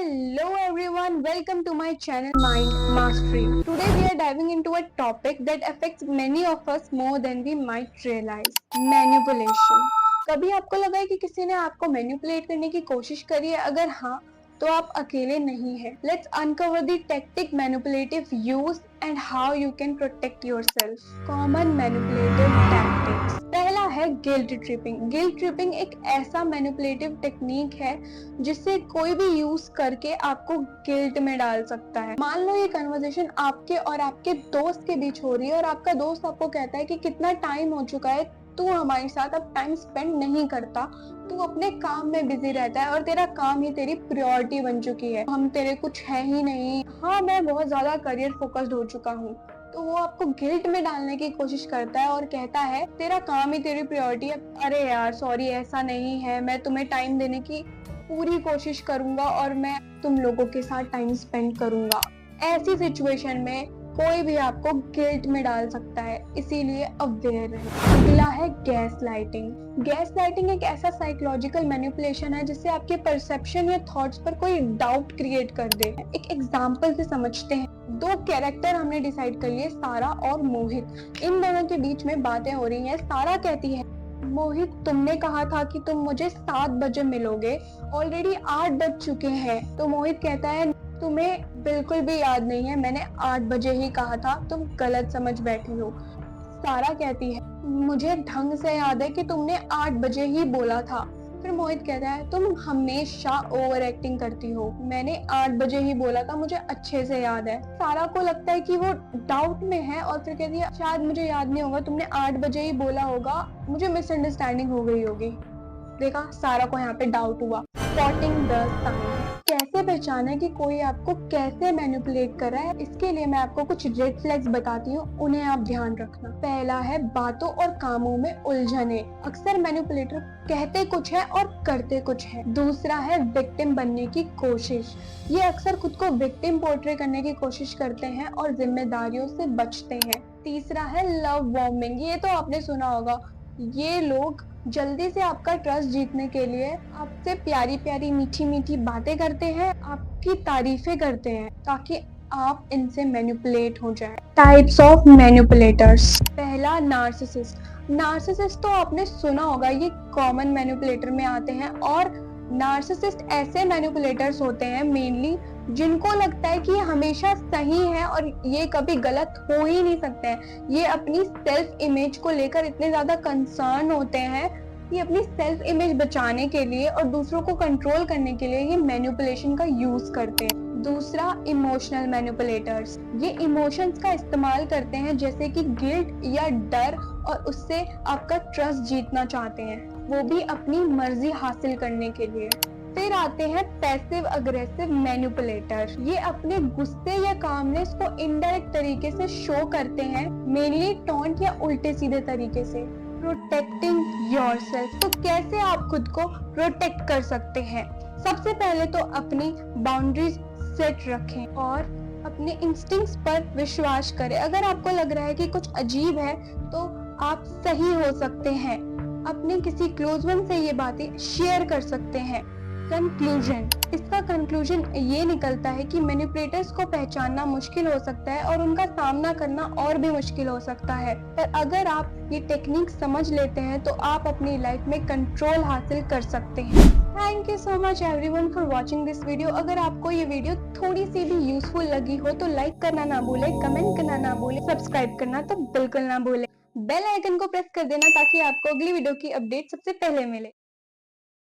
Hello everyone, welcome to my channel Mind Mastery. Today we are diving into a topic that affects many of us more than we might realize. Manipulation. कभी आपको लगा है कि किसी ने आपको manipulate करने की कोशिश करी है? अगर हाँ, तो आप अकेले नहीं हैं. Let's uncover the tactic manipulative use and how you can protect yourself. Common manipulative tactics. पहला है गिल्ट ट्रिपिंग. गिल्ट ट्रिपिंग एक ऐसा मैनिपुलेटिव टेक्निक है जिससे कोई भी यूज करके आपको गिल्ट में डाल सकता है. मान लो ये कन्वर्सेशन आपके और आपके दोस्त के बीच हो रही है और आपका दोस्त आपको कहता है कि कितना टाइम हो चुका है, तू हमारे साथ अब टाइम स्पेंड नहीं करता, तू अपने काम में बिजी रहता है और तेरा काम ही तेरी प्रायोरिटी बन चुकी है, हम तेरे कुछ है ही नहीं, हाँ मैं बहुत ज्यादा करियर फोकस्ड हो चुका हूँ. तो वो आपको गिल्ट में डालने की कोशिश करता है और कहता है तेरा काम ही तेरी प्रायोरिटी है. अरे यार सॉरी, ऐसा नहीं है, मैं तुम्हें टाइम देने की पूरी कोशिश करूंगा और मैं तुम लोगों के साथ टाइम स्पेंड करूंगा. ऐसी सिचुएशन में कोई भी आपको गिल्ट में डाल सकता है, इसीलिए अवेयर रहें. अगला है गैस लाइटिंग. गैस लाइटिंग एक ऐसा साइकोलॉजिकल मैनिपुलेशन है जिससे आपके परसेप्शन या थॉट्स पर कोई डाउट क्रिएट कर दे. एक एग्जांपल से समझते हैं. दो कैरेक्टर हमने डिसाइड कर लिए, सारा और मोहित. इन दोनों के बीच में बातें हो रही हैं. सारा कहती है मोहित तुमने कहा था कि तुम मुझे 7 बजे मिलोगे, ऑलरेडी 8 बज चुके हैं. तो मोहित कहता है तुम्हें बिल्कुल भी याद नहीं है, मैंने 8 बजे ही कहा था, तुम गलत समझ बैठी हो. सारा कहती है मुझे ढंग से याद है कि तुमने 8 बजे ही बोला था. फिर मोहित कहता है तुम हमेशा ओवर एक्टिंग करती हो, मैंने 8 बजे ही बोला था, मुझे अच्छे से याद है. सारा को लगता है कि वो डाउट में है और फिर कहती है शायद मुझे याद नहीं होगा, तुमने 8 बजे ही बोला होगा, मुझे मिसअंडरस्टैंडिंग हो गई होगी. देखा, सारा को यहाँ पे डाउट हुआ. Spotting the sign. कैसे पहचाने कि कोई आपको कैसे मैनिपुलेट कर रहा है, इसके लिए मैं आपको कुछ रेड फ्लैग्स बताती हूँ, उन्हें आप ध्यान रखना. पहला है बातों और कामों में उलझने. अक्सर मैनिपुलेटर कहते कुछ है और करते कुछ है. दूसरा है विक्टिम बनने की कोशिश. ये अक्सर खुद को विक्टिम पोर्ट्रे करने की कोशिश करते हैं और जिम्मेदारियों से बचते हैं. तीसरा है लव बॉम्बिंग. ये तो आपने सुना होगा. ये लोग जल्दी से आपका ट्रस्ट जीतने के लिए आपसे प्यारी प्यारी मीठी मीठी बातें करते हैं, आपकी तारीफें करते हैं ताकि आप इनसे मैनिपुलेट हो जाए. Types of manipulators. पहला नार्सिसिस्ट. नार्सिसिस्ट तो आपने सुना होगा, ये कॉमन मैनिपुलेटर में आते हैं. और नार्सिसिस्ट ऐसे मैनिपुलेटर्स होते हैं मेनली जिनको लगता है कि ये हमेशा सही है और ये कभी गलत हो ही नहीं सकते हैं. ये अपनी सेल्फ इमेज को लेकर इतने ज्यादा कंसर्न होते हैं कि अपनी सेल्फ इमेज बचाने के लिए और दूसरों को कंट्रोल करने के लिए ये मैनिपुलेशन का यूज करते हैं. दूसरा इमोशनल मैनिपुलेटर्स. ये इमोशंस का इस्तेमाल करते हैं जैसे कि गिल्ट या डर, और उससे आपका ट्रस्ट जीतना चाहते हैं, वो भी अपनी मर्जी हासिल करने के लिए. फिर आते हैं पैसिव अग्रेसिव मैनिपुलेटर. ये अपने गुस्से या कामनेस को इनडायरेक्ट तरीके से शो करते हैं, मेनली टॉन्ट या उल्टे सीधे तरीके से. Protecting yourself. तो कैसे आप खुद को प्रोटेक्ट कर सकते हैं? सबसे पहले तो अपनी बाउंड्रीज सेट रखें और अपने इंस्टिंक्ट्स पर विश्वास करें. अगर आपको लग रहा है कि कुछ अजीब है तो आप सही हो सकते हैं. अपने किसी क्लोज वन से ये बातें शेयर कर सकते हैं. कंक्लूजन. इसका कंक्लूजन ये निकलता है कि मैनिपुलेटर्स को पहचानना मुश्किल हो सकता है और उनका सामना करना और भी मुश्किल हो सकता है, पर अगर आप ये टेक्निक समझ लेते हैं तो आप अपनी लाइफ में कंट्रोल हासिल कर सकते हैं. Thank you so much everyone for watching this video. अगर आपको ये वीडियो थोड़ी सी भी यूजफुल लगी हो तो लाइक करना ना भूले, कमेंट करना ना भूले, सब्सक्राइब करना तो बिल्कुल ना भूले. बेल आइकन को प्रेस कर देना ताकि आपको अगली वीडियो की अपडेट सबसे पहले मिले.